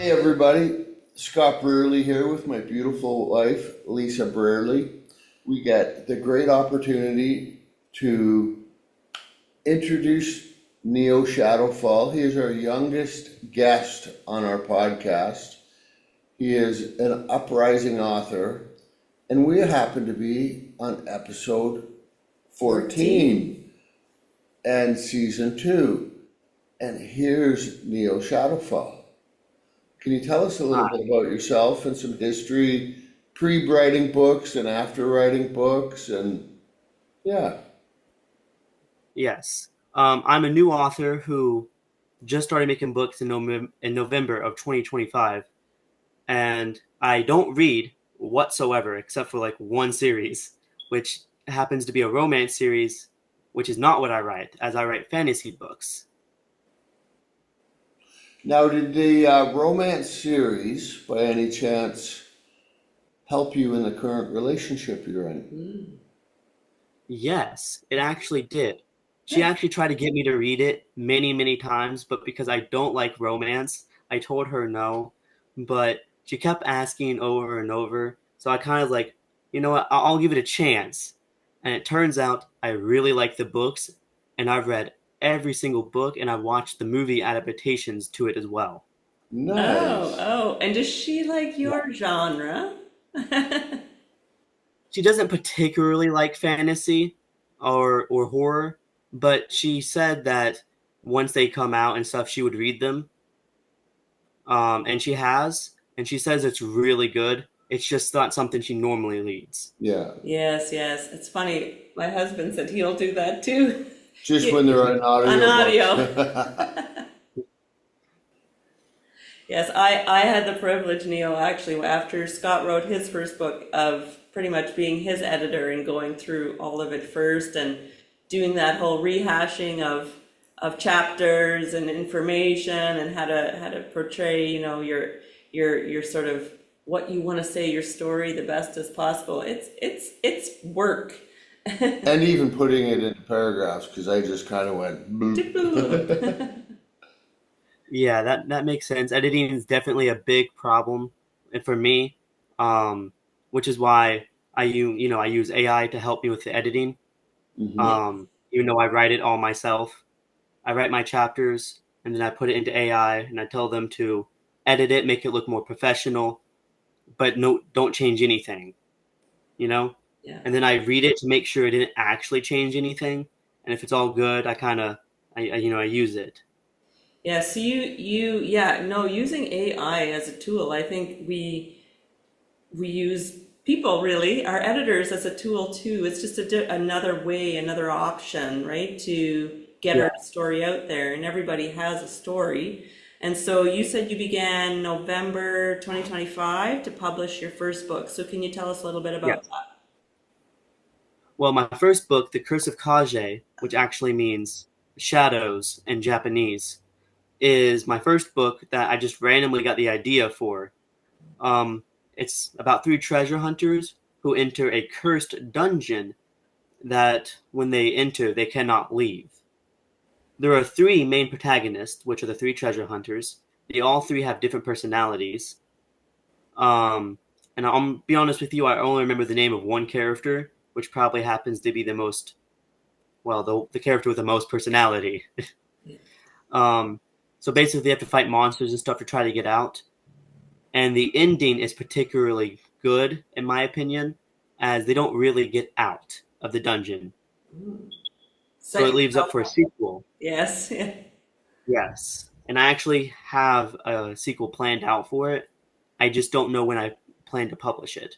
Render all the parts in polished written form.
Hey everybody, Scott Brearley here with my beautiful wife, Lisa Brearley. We get the great opportunity to introduce Neo ShadowFall. He is our youngest guest on our podcast. He is an uprising author, and we happen to be on episode 14 and season 2. And here's Neo ShadowFall. Can you tell us a little bit about yourself and some history, pre-writing books and after writing books, and yeah. Yes. I'm a new author who just started making books in November of 2025, and I don't read whatsoever except for like one series, which happens to be a romance series, which is not what I write, as I write fantasy books. Now, did the romance series, by any chance, help you in the current relationship you're in? Yes, it actually did. She actually tried to get me to read it many, many times, but because I don't like romance, I told her no. But she kept asking over and over. So I kind of like, you know what, I'll give it a chance. And it turns out I really like the books, and I've read every single book, and I've watched the movie adaptations to it as well. Nice. And does she like Yeah. your genre? She doesn't particularly like fantasy or horror, but she said that once they come out and stuff, she would read them. And she has, and she says it's really good. It's just not something she normally reads. Yeah. Yes, yes. It's funny. My husband said he'll do that too. Just when He- they're on On audio. audiobooks. Yes, I had the privilege, Neil, actually, after Scott wrote his first book, of pretty much being his editor and going through all of it first and doing that whole rehashing of chapters and information and how to portray, your sort of what you want to say your story the best as possible. It's work. And even putting it into paragraphs, because I just kind of went bloop. Yeah, that makes sense. Editing is definitely a big problem for me, um, which is why I use AI to help me with the editing. Hmm. Even though I write it all myself, I write my chapters and then I put it into AI and I tell them to edit it, make it look more professional, but no, don't change anything, you know? Yeah. And then I read it to make sure it didn't actually change anything. And if it's all good, I use it. Yeah, so yeah, no, using AI as a tool, I think we use people really, our editors as a tool too. It's just another way, another option, right, to get Yeah. our story out there. And everybody has a story. And so you said you began November 2025 to publish your first book. So can you tell us a little bit Yeah. about that? Well, my first book, The Curse of Kage, which actually means shadows in Japanese, is my first book that I just randomly got the idea for. Um, it's about three treasure hunters who enter a cursed dungeon that when they enter, they cannot leave. There are three main protagonists, which are the three treasure hunters. They all three have different personalities. Um, and I'll be honest with you, I only remember the name of one character, which probably happens to be the character with the most personality. um, so basically, they have to fight monsters and stuff to try to get out. And the ending is particularly good, in my opinion, as they don't really get out of the dungeon. So Set it leaves up yourself for a up. sequel. Yes. Yes. And I actually have a sequel planned out for it. I just don't know when I plan to publish it.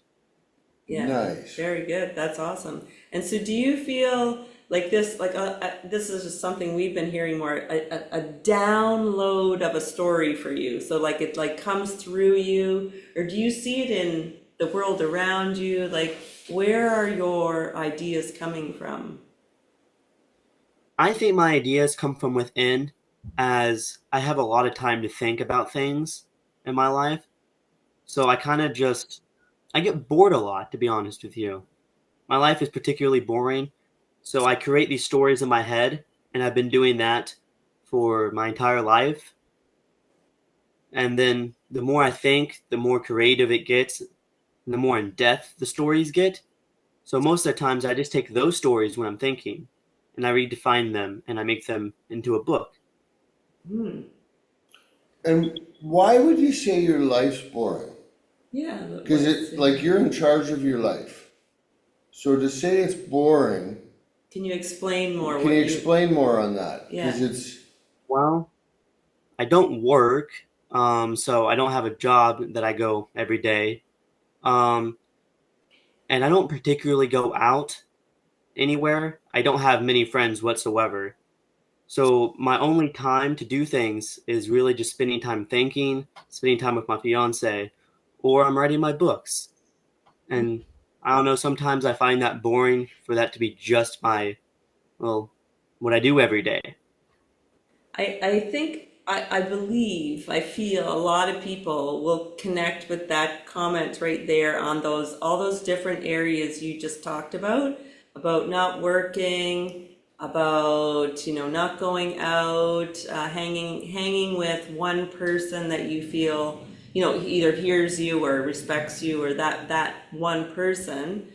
Yeah, Nice. very good. That's awesome. And so, do you feel like this? This is just something we've been hearing more. A download of a story for you. So, like it like comes through you, or do you see it in the world around you? Like, where are your ideas coming from? I think my ideas come from within, as I have a lot of time to think about things in my life. So I get bored a lot, to be honest with you. My life is particularly boring. So I create these stories in my head, and I've been doing that for my entire life. And then the more I think, the more creative it gets, and the more in depth the stories get. So most of the times I just take those stories when I'm thinking and I redefine them and I make them into a book. Hmm. And why would you say your life's boring? Yeah. Because it like you're in charge of your life. So to say it's boring, Can you explain more can what you you? explain more on that? Because Yeah. it's Well, I don't work, so I don't have a job that I go every day. Um, and I don't particularly go out anywhere. I don't have many friends whatsoever. So my only time to do things is really just spending time thinking, spending time with my fiance, or I'm writing my books. And I don't know, sometimes I find that boring for that to be just my, well, what I do every day. I think I believe I feel a lot of people will connect with that comment right there on those all those different areas you just talked about not working, about not going out, hanging with one person that you feel either hears you or respects you, or that one person.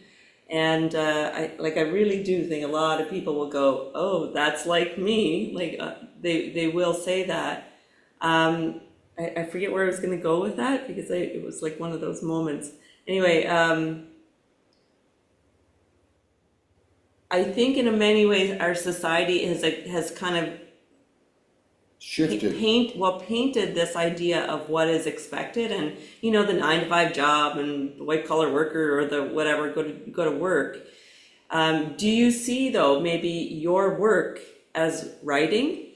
And I really do think a lot of people will go, oh, that's like me. Like they will say that. I forget where I was going to go with that because it was like one of those moments. Anyway, I think in many ways our society has kind of shifted. painted this idea of what is expected, and the 9 to 5 job and the white collar worker or the whatever, go to work. Do you see, though, maybe your work as writing?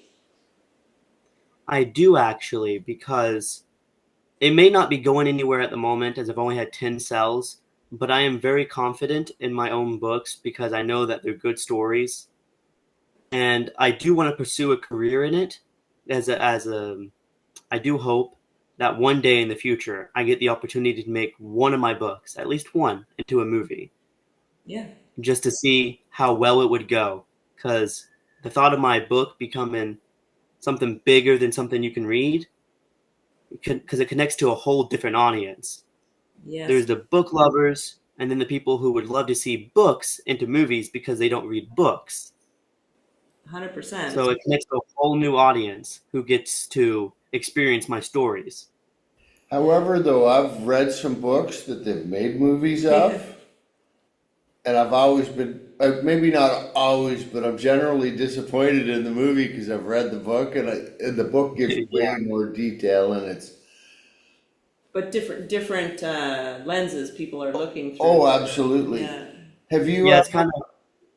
I do actually, because it may not be going anywhere at the moment as I've only had 10 cells, but I am very confident in my own books because I know that they're good stories. And I do want to pursue a career in it as a I do hope that one day in the future I get the opportunity to make one of my books, at least one, into a movie, Yeah, just to see how well it would go. Because the thought of my book becoming something bigger than something you can read, because it connects to a whole different audience. yes, There's the book lovers, and then the people who would love to see books into movies because they don't read books. 100%. So it connects to a whole new audience who gets to experience my stories. However, though, I've read some books that they've made movies Yeah, of, and I've always been, maybe not always, but I'm generally disappointed in the movie because I've read the book, and the book gives Yeah. way more detail, and it's, but different lenses people are looking oh, through. absolutely. Yeah. Have you, Yeah, it's kind of.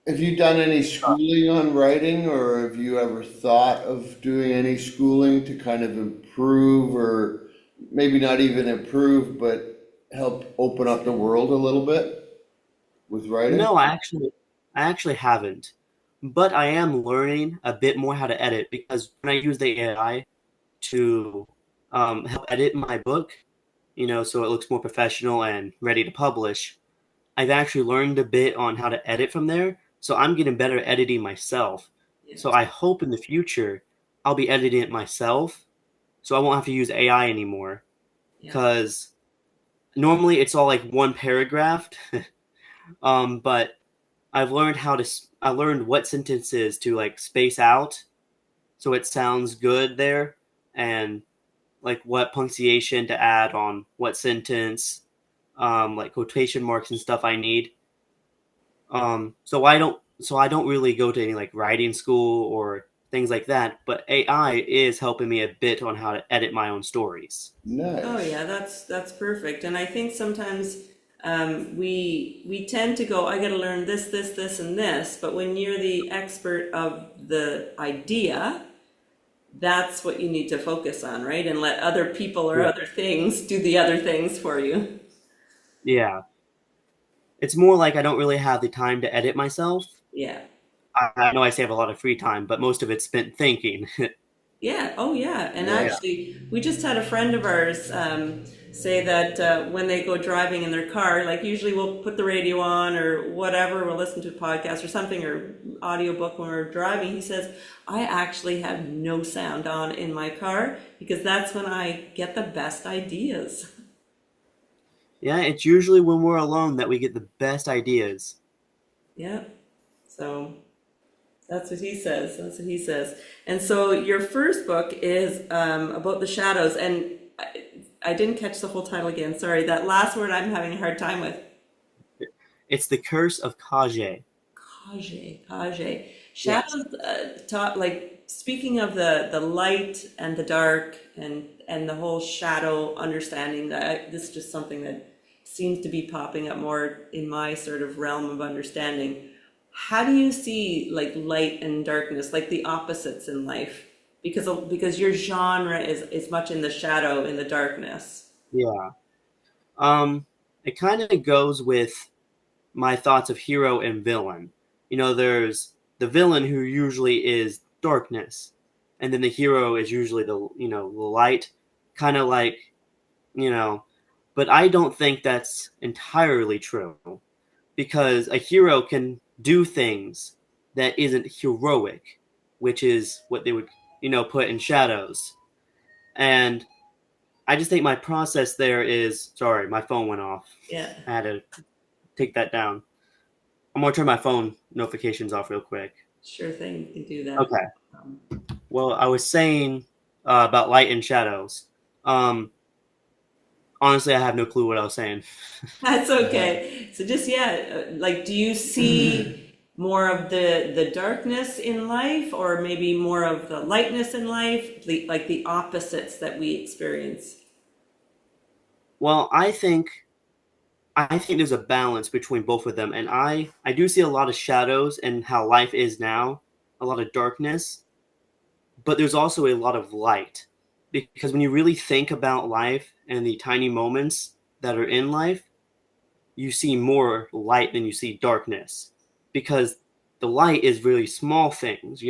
have you done any schooling on writing, or have you ever thought of doing any schooling to kind of improve, or maybe not even improve, but help open up the world a little bit with writing? No, I actually haven't. But I am learning a bit more how to edit because when I use the AI to help edit my book, so it looks more professional and ready to publish, I've actually learned a bit on how to edit from there. So I'm getting better at editing myself. Yeah. So I hope in the future I'll be editing it myself so I won't have to use AI anymore. Yeah. Because normally it's all like one paragraph, but I learned what sentences to like space out so it sounds good there, and like what punctuation to add on what sentence, like quotation marks and stuff I need. So I don't really go to any like writing school or things like that, but AI is helping me a bit on how to edit my own stories. Oh Nice. yeah, that's perfect. And I think sometimes we tend to go, I got to learn this, and this. But when you're the expert of the idea, that's what you need to focus on, right? And let other people or Yeah. other things do the other things for you. Yeah. It's more like I don't really have the time to edit myself. Yeah. I know I say I have a lot of free time, but most of it's spent thinking. Yeah. Oh, yeah. And Yeah. actually, we just had a friend of ours say that when they go driving in their car, like usually we'll put the radio on or whatever, we'll listen to a podcast or something or audiobook when we're driving. He says, I actually have no sound on in my car because that's when I get the best ideas. Yeah, it's usually when we're alone that we get the best ideas. Yeah. So that's what he says. That's what he says. And so your first book is about the shadows. And I didn't catch the whole title again. Sorry. That last word I'm having a hard time with. It's The Curse of Kage. Kage. Shadows, like speaking of the light and the dark and the whole shadow understanding, that this is just something that seems to be popping up more in my sort of realm of understanding. How do you see like light and darkness, like the opposites in life? Because your genre is much in the shadow, in the darkness. Yeah. It kind of goes with my thoughts of hero and villain. There's the villain who usually is darkness, and then the hero is usually the light, kind of like, but I don't think that's entirely true, because a hero can do things that isn't heroic, which is what they would, put in shadows. And I just think my process there is, sorry, my phone went off. Yeah. I had to take that down. I'm going to turn my phone notifications off real quick. Sure thing, you can do that. Okay. Well, I was saying about light and shadows. Honestly, I have no clue what I was saying. That's okay. So just, like, do you see more of the darkness in life or maybe more of the lightness in life, like the opposites that we experience? Well, I think there's a balance between both of them, and I do see a lot of shadows in how life is now, a lot of darkness, but there's also a lot of light, because when you really think about life and the tiny moments that are in life, you see more light than you see darkness, because the light is really small things,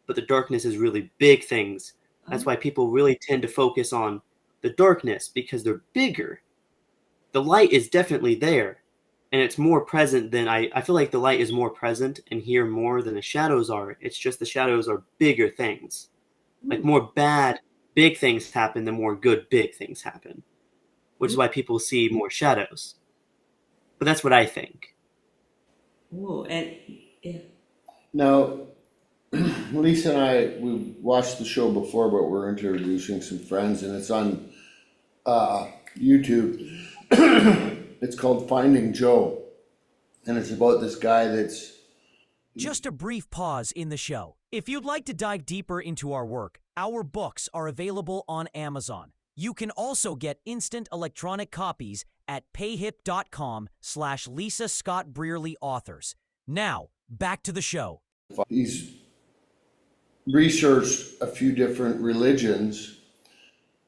but the darkness is really big things. That's why people really tend to focus on the darkness, because they're bigger. The light is definitely there, and it's more present than I feel like the light is more present and here more than the shadows are. It's just the shadows are bigger things. Like more bad, big things happen, the more good, big things happen, which is why people see more shadows. But that's what I think. Oh, and yeah. Now, Lisa and I, we watched the show before, but we're introducing some friends, and it's on YouTube. It's called Finding Joe, and it's about this guy that's... Just a brief pause in the show. If you'd like to dive deeper into our work, our books are available on Amazon. You can also get instant electronic copies at payhip.com/Lisa Scott Brearley Authors. Now, back to the show. He's researched a few different religions,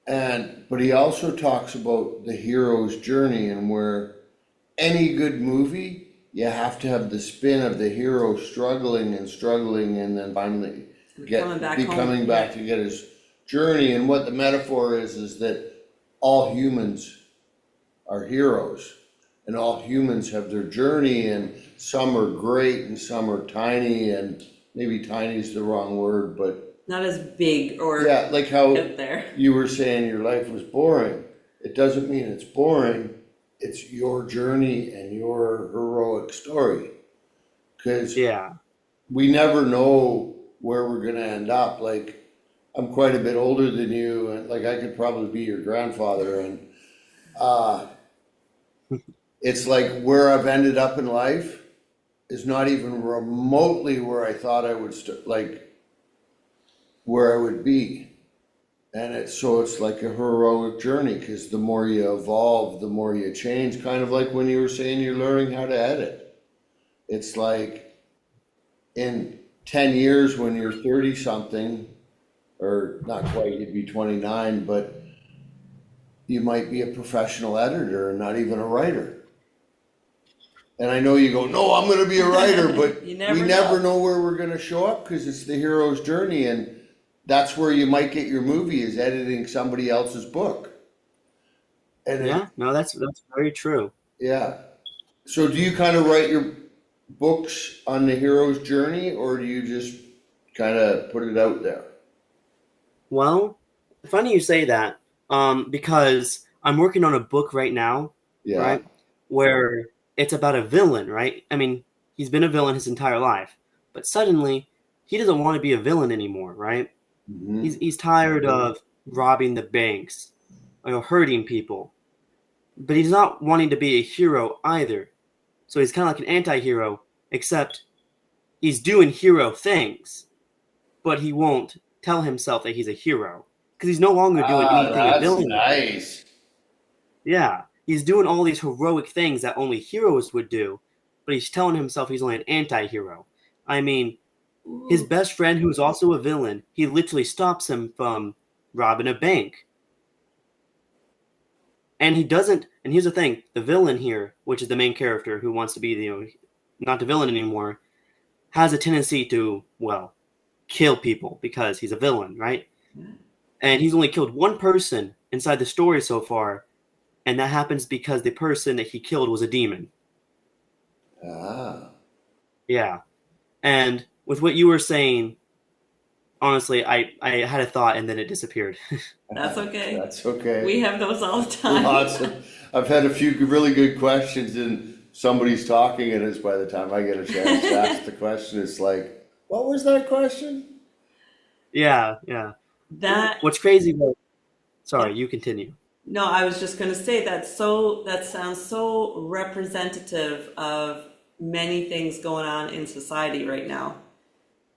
but he also talks about the hero's journey, and where any good movie, you have to have the spin of the hero struggling and then finally coming back to get his journey. And what the metaphor is that all humans are heroes, and all humans have their journey, and some are great and some are tiny, and maybe tiny is the wrong word, but not as big or like how out there. You were saying your life was boring. It doesn't mean it's boring. It's your journey and your heroic story. Because we never know where we're going to end up. Like, I'm quite a bit older than you, and like I could probably be your grandfather. And it's like where I've ended up in life is not even remotely where I thought I would where I would be. And it's like a heroic journey, because the more you evolve, the more you change. Kind of like when you were saying you're learning how to edit. It's like in 10 years when you're 30 something, or not quite, you'd be 29, but you might be a professional editor and not even a writer. And I know you go, no, I'm going to be a writer, but we never know where we're going to show up, because it's the hero's journey. And that's where you might get your movie, is editing somebody else's book. And Yeah, no, that's very true. yeah. So do you kind of write your books on the hero's journey, or do you just kind of put it out there? Well, funny you say that, because I'm working on a book right now, Yeah. right, where it's about a villain, right? I mean, he's been a villain his entire life, but suddenly he doesn't want to be a villain anymore, right? Hmm. He's tired of robbing the banks or hurting people, but he's not wanting to be a hero either. So he's kind of like an anti-hero, except he's doing hero things, but he won't tell himself that he's a hero because he's no longer doing Ah, anything a that's villain would do. nice. Yeah, he's doing all these heroic things that only heroes would do, but he's telling himself he's only an anti-hero. I mean, his best friend, who's also a villain, he literally stops him from robbing a bank. And he doesn't. And here's the thing: the villain here, which is the main character who wants to be not the villain anymore, has a tendency to kill people because he's a villain, right? And he's only killed one person inside the story so far, and that happens because the person that he killed was a demon. Ah. Yeah. And with what you were saying, honestly, I had a thought and then it disappeared. That's okay. That's okay. We have those all the time. Lots of, I've had a few really good questions, and somebody's talking, and it's by the time I get a chance to ask the question, it's like, what was that question? Yeah, yeah. That What's crazy though, yeah. sorry, you continue. No, I was just going to say that sounds so representative of many things going on in society right now.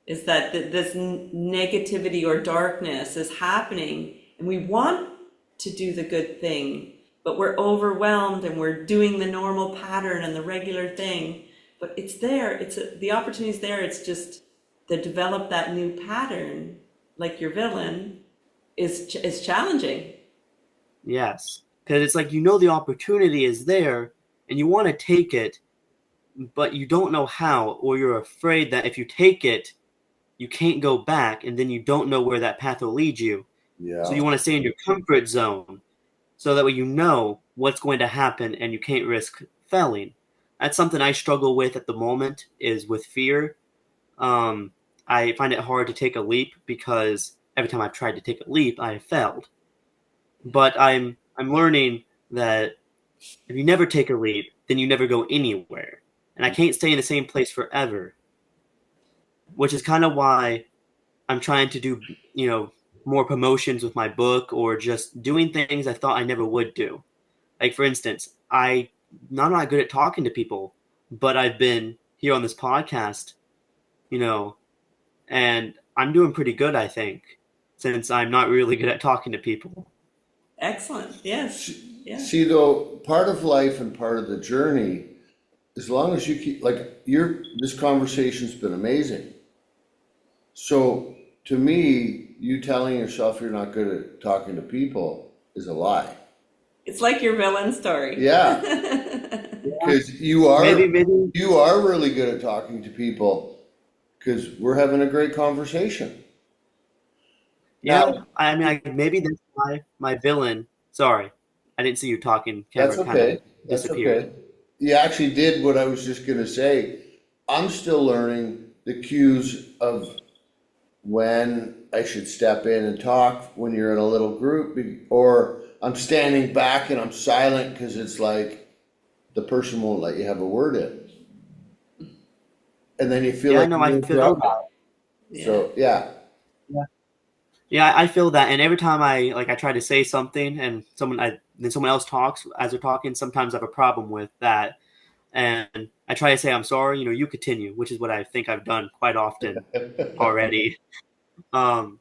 Is that this negativity or darkness is happening, and we want to do the good thing, but we're overwhelmed and we're doing the normal pattern and the regular thing. But it's there. The opportunity's there. It's just to develop that new pattern, like your villain, is challenging. Yes. Because it's like the opportunity is there and you want to take it, but you don't know how, or you're afraid that if you take it, you can't go back, and then you don't know where that path will lead you. So Yeah. you want to stay in your comfort zone so that way you know what's going to happen and you can't risk failing. That's something I struggle with at the moment is with fear. Um, I find it hard to take a leap because every time I've tried to take a leap, I have failed. But I'm learning that if you never take a leap, then you never go anywhere. And I can't stay in the same place forever, which is kind of why I'm trying to do, more promotions with my book or just doing things I thought I never would do. Like for instance, I'm not good at talking to people, but I've been here on this podcast, you know, and I'm doing pretty good, I think, since I'm not really good at talking to people. Excellent. Yes. Yeah. See, though, part of life and part of the journey, as long as you keep, like, this conversation's been amazing. So, to me, you telling yourself you're not good at talking to people is a lie. It's like your villain story. Yeah, because Maybe. you are really good at talking to people because we're having a great conversation. Yeah, Now, maybe that's why my villain. Sorry, I didn't see you talking. that's Camera kind of okay. That's disappeared. okay. You actually did what I was just gonna say. I'm still learning the cues of when I should step in and talk when you're in a little group, or I'm standing back and I'm silent because it's like the person won't let you have a word in. And then you feel Yeah, like no, you're I feel interrupted. Yeah. So, yeah. Yeah, I feel that, and every time I try to say something, and then someone else talks as they're talking. Sometimes I have a problem with that, and I try to say I'm sorry. You continue, which is what I think I've done quite often already. Um,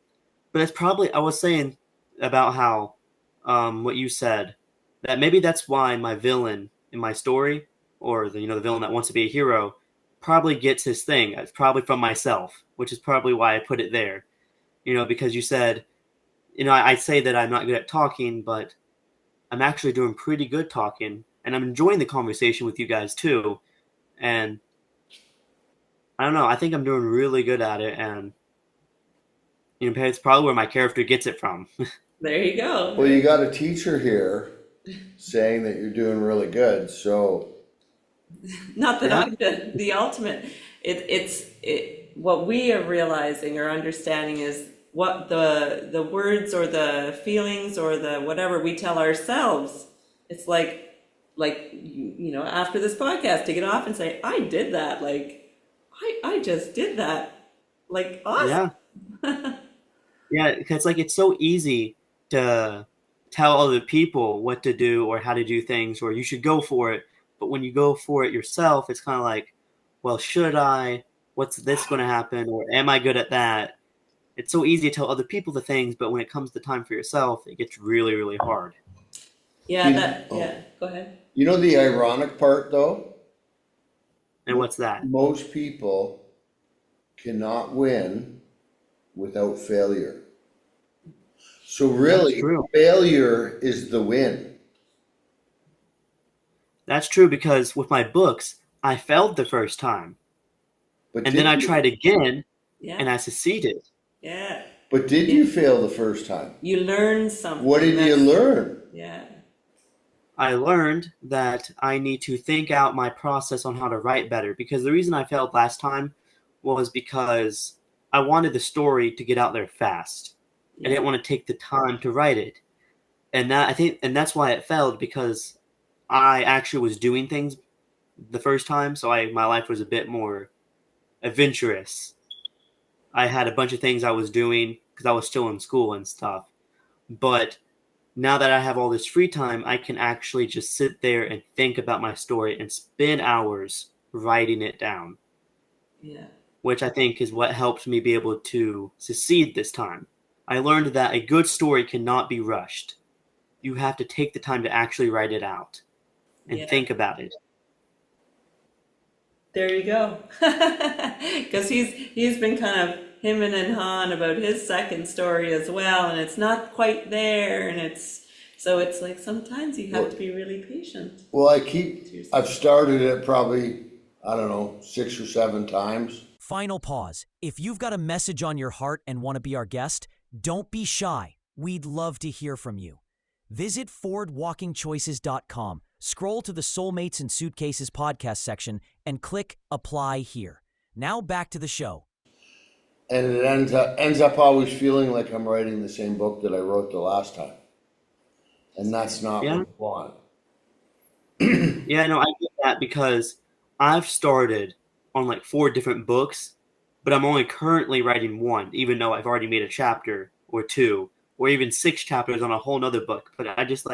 but it's probably I was saying about how what you said, that maybe that's why my villain in my story, or the villain that wants to be a hero, probably gets his thing. It's probably from myself, which is probably why I put it there. Because you said, I say that I'm not good at talking, but I'm actually doing pretty good talking, and I'm enjoying the conversation with you guys too. And I don't know, I think I'm doing really good at it, and it's probably where my character gets it from. There you go. Well, you got a teacher here saying that you're doing really good, so. Not that Yeah. I'm the ultimate. What we are realizing or understanding is what the words or the feelings or the whatever we tell ourselves. It's like you know, after this podcast, take it off and say, I did that. Like, I just did that. Like, awesome. Yeah. Yeah, because like it's so easy to tell other people what to do or how to do things or you should go for it. But when you go for it yourself, it's kind of like, well, should I? What's this going to happen? Or am I good at that? It's so easy to tell other people the things, but when it comes to time for yourself, it gets really, really hard. Yeah, Oh. yeah, go ahead. You know the ironic part though? And what's that? Most people cannot win without failure. So really, That's true. failure is the win. That's true because with my books, I failed the first time. But And then I tried again Yeah, and I succeeded. yeah. But did you fail the first time? You learn something. What did you learn? Yeah, I learned that I need to think out my process on how to write better because the reason I failed last time was because I wanted the story to get out there fast. I didn't want to take the time to write it. And that's why it failed because I actually was doing things the first time, so my life was a bit more adventurous. I had a bunch of things I was doing because I was still in school and stuff. But now that I have all this free time, I can actually just sit there and think about my story and spend hours writing it down, yeah. which I think is what helped me be able to succeed this time. I learned that a good story cannot be rushed. You have to take the time to actually write it out and Yeah. think about it. There you go. Because he's been kind of hemming and hawing about his second story as well, and it's not quite there, and it's like sometimes you have to be really patient. Well, I've started it probably, I don't know, 6 or 7 times. Final pause. If you've got a message on your heart and want to be our guest, don't be shy. We'd love to hear from you. Visit ForwardWalkingChoices.com, scroll to the Soulmates and Suitcases podcast section, and click Apply Here. Now back to the show. And it ends up always feeling like I'm writing the same book that I wrote the last time. And that's not what I want. Yeah, no, I get that because I've started on like 4 different books, but I'm only currently writing 1, even though I've already made a chapter or 2, or even 6 chapters on a whole nother book. But I just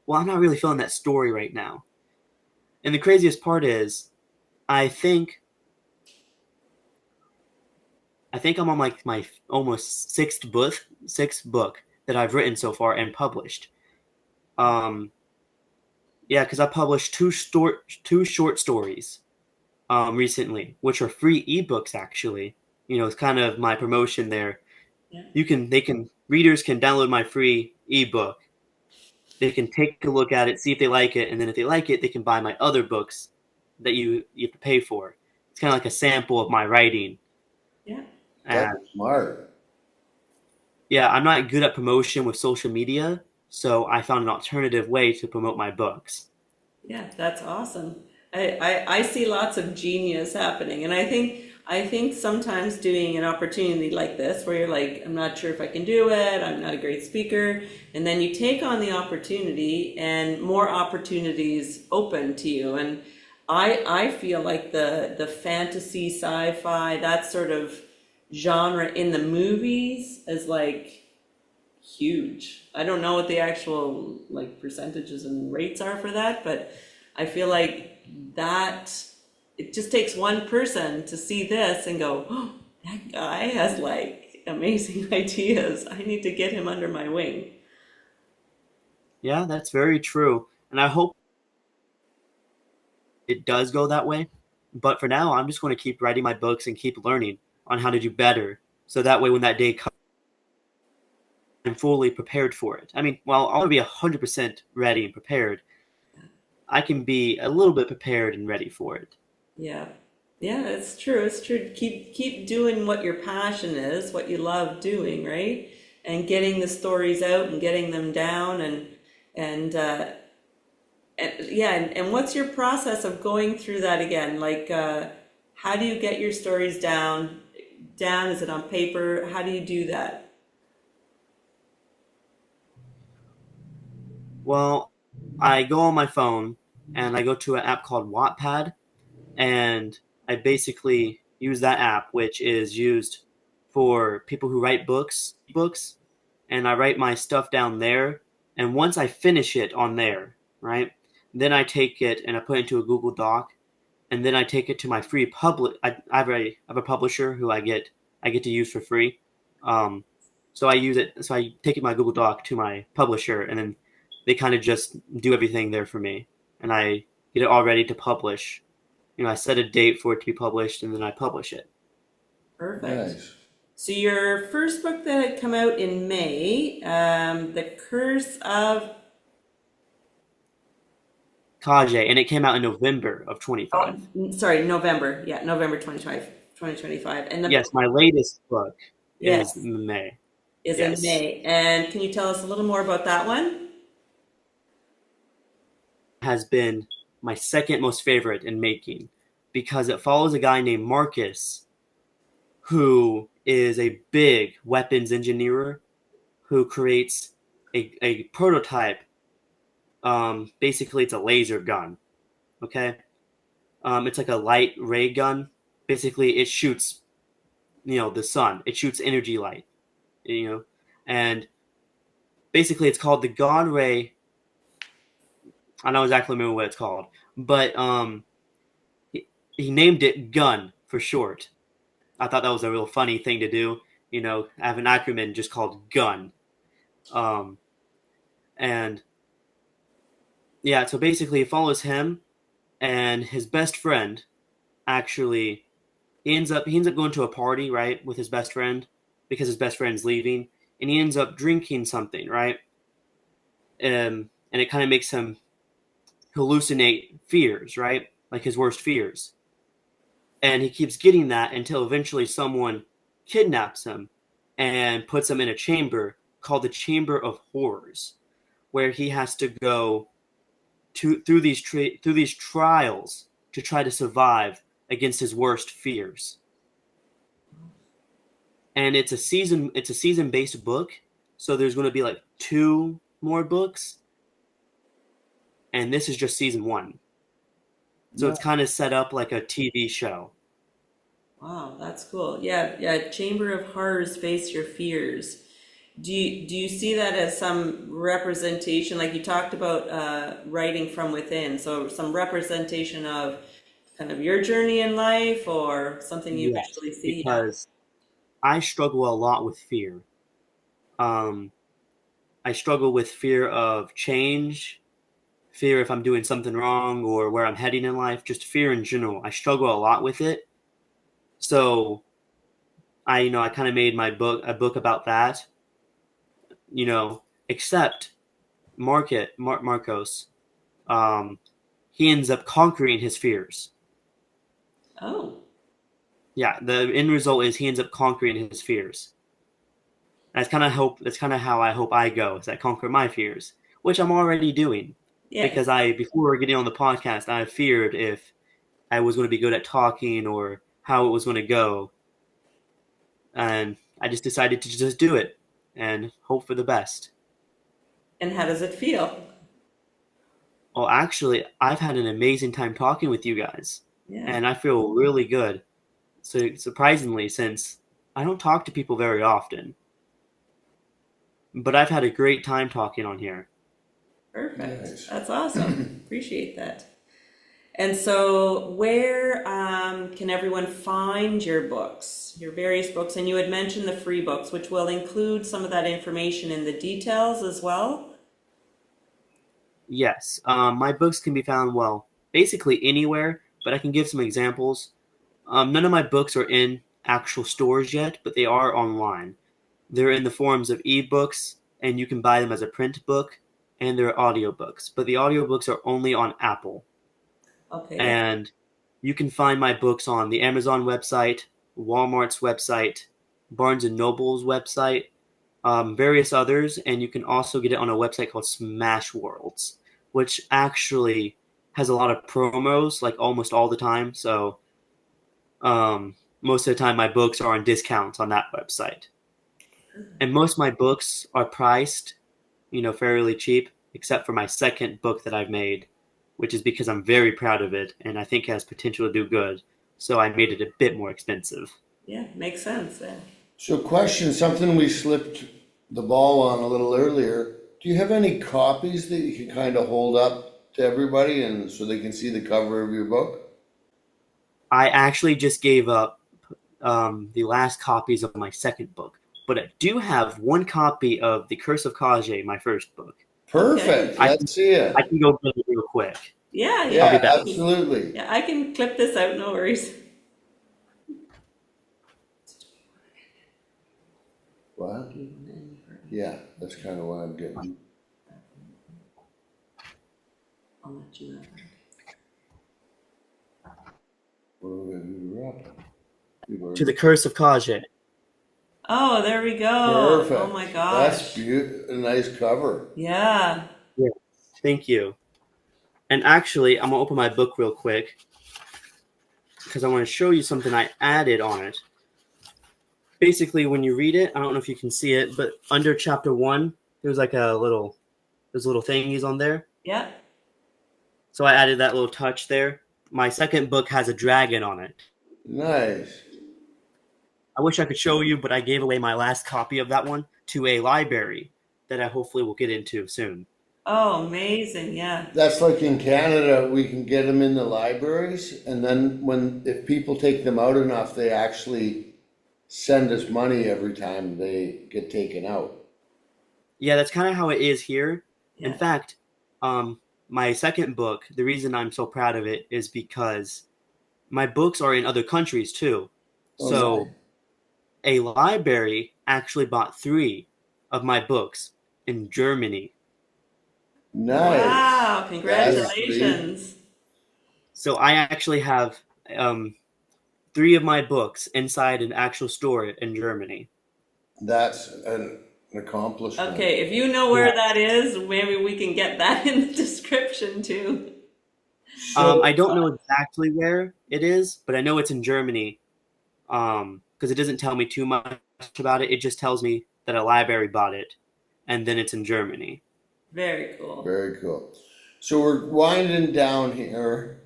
well, I'm not really feeling that story right now. And the craziest part is, I think I'm on like my almost sixth book that I've written so far and published. Yeah, because I published 2 short stories recently, which are free ebooks actually. You know, it's kind of my promotion there. Yeah. Readers can download my free ebook. They can take a look at it, see if they like it, and then if they like it, they can buy my other books that you have to pay for. It's kind of like a sample of my writing. Yeah. That's smart. Yeah, I'm not good at promotion with social media, so I found an alternative way to promote my books. Yeah, that's awesome. I see lots of genius happening, and I think sometimes doing an opportunity like this where you're like, I'm not sure if I can do it, I'm not a great speaker, and then you take on the opportunity and more opportunities open to you. And I feel like the fantasy, sci-fi, that sort of genre in the movies is like huge. I don't know what the actual like percentages and rates are for that, but I feel like that it just takes one person to see this and go, oh, that guy has like amazing ideas. I need to get him under my wing. Yeah, that's very true. And I hope it does go that way. But for now, I'm just going to keep writing my books and keep learning on how to do better. So that way, when that day comes, I'm fully prepared for it. I mean, well, I'll be 100% ready and prepared. I can be a little bit prepared and ready for it. Yeah. Yeah, it's true. It's true. Keep doing what your passion is, what you love doing, right? And getting the stories out and getting them down and And what's your process of going through that again? Like, how do you get your stories down? Down? Is it on paper? How do you do that? Well, I go on my phone and I go to an app called Wattpad, and I basically use that app, which is used for people who write books, and I write my stuff down there. And once I finish it on there, right, then I take it and I put it into a Google Doc, and then I take it to my free public. I have a publisher who I get to use for free. Um, so I use it. So I take it my Google Doc to my publisher, and then they kind of just do everything there for me, and I get it all ready to publish. I set a date for it to be published, and then I publish it. Perfect. Nice. So your first book that had come out in May, The Curse of Kage, and it came out in November of oh, 25. sorry, November. Yeah, November 2025. And the Yes, my latest book is yes May. is in Yes, May. And can you tell us a little more about that one? has been my second most favorite in making because it follows a guy named Marcus who is a big weapons engineer who creates a prototype. Basically, it's a laser gun. Okay, it's like a light ray gun. Basically, it shoots the sun. It shoots energy light. And basically, it's called the God Ray. I don't exactly remember what it's called, but he named it Gun for short. I thought that was a real funny thing to do. Have an acronym just called Gun. Um, and yeah, so basically, it follows him and his best friend. Actually, he ends up going to a party, right, with his best friend because his best friend's leaving, and he ends up drinking something, right, and it kind of makes him hallucinate fears, right, like his worst fears, and he keeps getting that until eventually someone kidnaps him and puts him in a chamber called the Chamber of Horrors, where he has to go through these trials to try to survive against his worst fears. And it's a season based book, so there's going to be like two more books, and this is just season one. So it's kind of set up like a TV show. Wow, that's cool. Yeah, yeah. Chamber of Horrors, face your fears. Do you see that as some representation, like you talked about writing from within, so some representation of kind of your journey in life or something you Yes, visually see? Yeah. because I struggle a lot with fear. Um, I struggle with fear of change, fear if I'm doing something wrong or where I'm heading in life, just fear in general. I struggle a lot with it. So I kind of made a book about that, except Marcos, um, he ends up conquering his fears. Oh, Yeah, the end result is he ends up conquering his fears. That's kind of how I hope I go, is I conquer my fears, which I'm already doing. Because yes. before getting on the podcast, I feared if I was going to be good at talking or how it was going to go. And I just decided to just do it and hope for the best. And how does it feel? Well, actually, I've had an amazing time talking with you guys, Yeah. and I feel really good. So surprisingly, since I don't talk to people very often, but I've had a great time talking on here. Perfect. Nice. That's awesome. Appreciate that. And so, where can everyone find your books, your various books? And you had mentioned the free books, which will include some of that information in the details as well. Yes, my books can be found, well, basically anywhere, but I can give some examples. None of my books are in actual stores yet, but they are online. They're in the forms of ebooks, and you can buy them as a print book, and they're audiobooks. But the audiobooks are only on Apple. Okay, that's And you can find my books on the Amazon website, Walmart's website, Barnes and Noble's website, various others, and you can also get it on a website called Smashworlds, which actually has a lot of promos, like almost all the time. So most of the time my books are on discounts on that website. And most of my books are priced, fairly cheap, except for my second book that I've made, which is because I'm very proud of it and I think it has potential to do good. So I made it a bit more expensive. Yeah, makes sense. Yeah. So question, something we slipped the ball on a little earlier. Do you have any copies that you can kind of hold up to everybody and so they can see the cover of your book? I actually just gave up the last copies of my second book, but I do have one copy of The Curse of Kage, my first book. Perfect. Okay. Let's see it. I can go get it real quick. Yeah, Yeah, I'll be back. absolutely. Yeah, I can clip this out, no worries. What? Yeah, that's kind of what I'm getting. I'll let you have it. What are we gonna do to wrap it? To The Curse of Kage. Oh, there we go. Perfect. Oh my gosh. That's a nice cover. Yeah. Thank you. And actually, I'm going to open my book real quick because I want to show you something I added on it. Basically, when you read it, I don't know if you can see it, but under chapter 1, there's like there's little thingies on there. Yeah. So I added that little touch there. My second book has a dragon on it. Nice. I wish I could show you, but I gave away my last copy of that one to a library that I hopefully will get into soon. Oh, amazing. Yeah. That's like in Canada, we can get them in the libraries, and then if people take them out enough, they actually send us money every time they get taken out. Yeah, that's kind of how it is here. Yeah. In fact, my second book, the reason I'm so proud of it is because my books are in other countries too. Oh, So nice. a library actually bought 3 of my books in Germany. Nice. Wow, congratulations. So I actually have 3 of my books inside an actual store in Germany. That's an accomplishment. Okay, if you know where that is, maybe we can get that in the description too. So, I don't know exactly where it is, but I know it's in Germany because it doesn't tell me too much about it. It just tells me that a library bought it, and then it's in Germany. Very cool. very cool. So we're winding down here,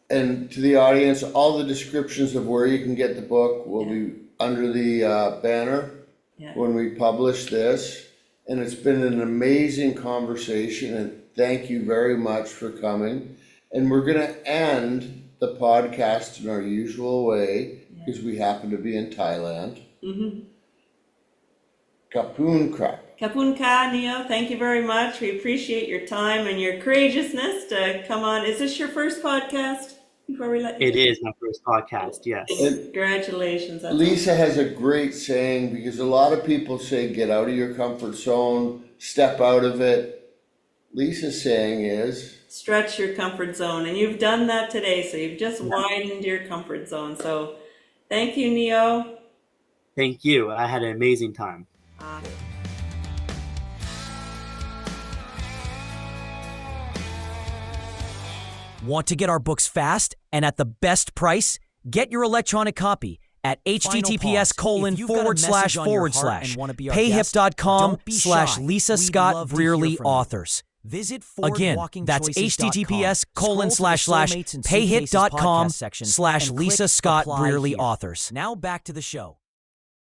and to the audience, all the descriptions of where you can get the book will be under the banner Yeah. when we publish this. And it's been an amazing conversation, and thank you very much for coming. And we're going to end the podcast in our usual way because we happen to be in Thailand. Mm-hmm. Kapun Krap. Kapun Ka, Neo, thank you very much. We appreciate your time and your courageousness to come on. Is this your first podcast? Before we let you It is my first podcast, yes. Congratulations. That's Lisa has a great saying because a lot of people say get out of your comfort zone, step out of it. Lisa's saying is stretch your comfort zone, and you've done that today, so you've just widened your comfort zone. So thank you, Neo. Thank you. I had an amazing time. Want to get our books fast and at the best price? Get your electronic copy at https://payhip.com/Lisa Scott Brearley authors. Visit Again, that's https://payhip.com/Lisa Scott Brearley authors. Now back to the show.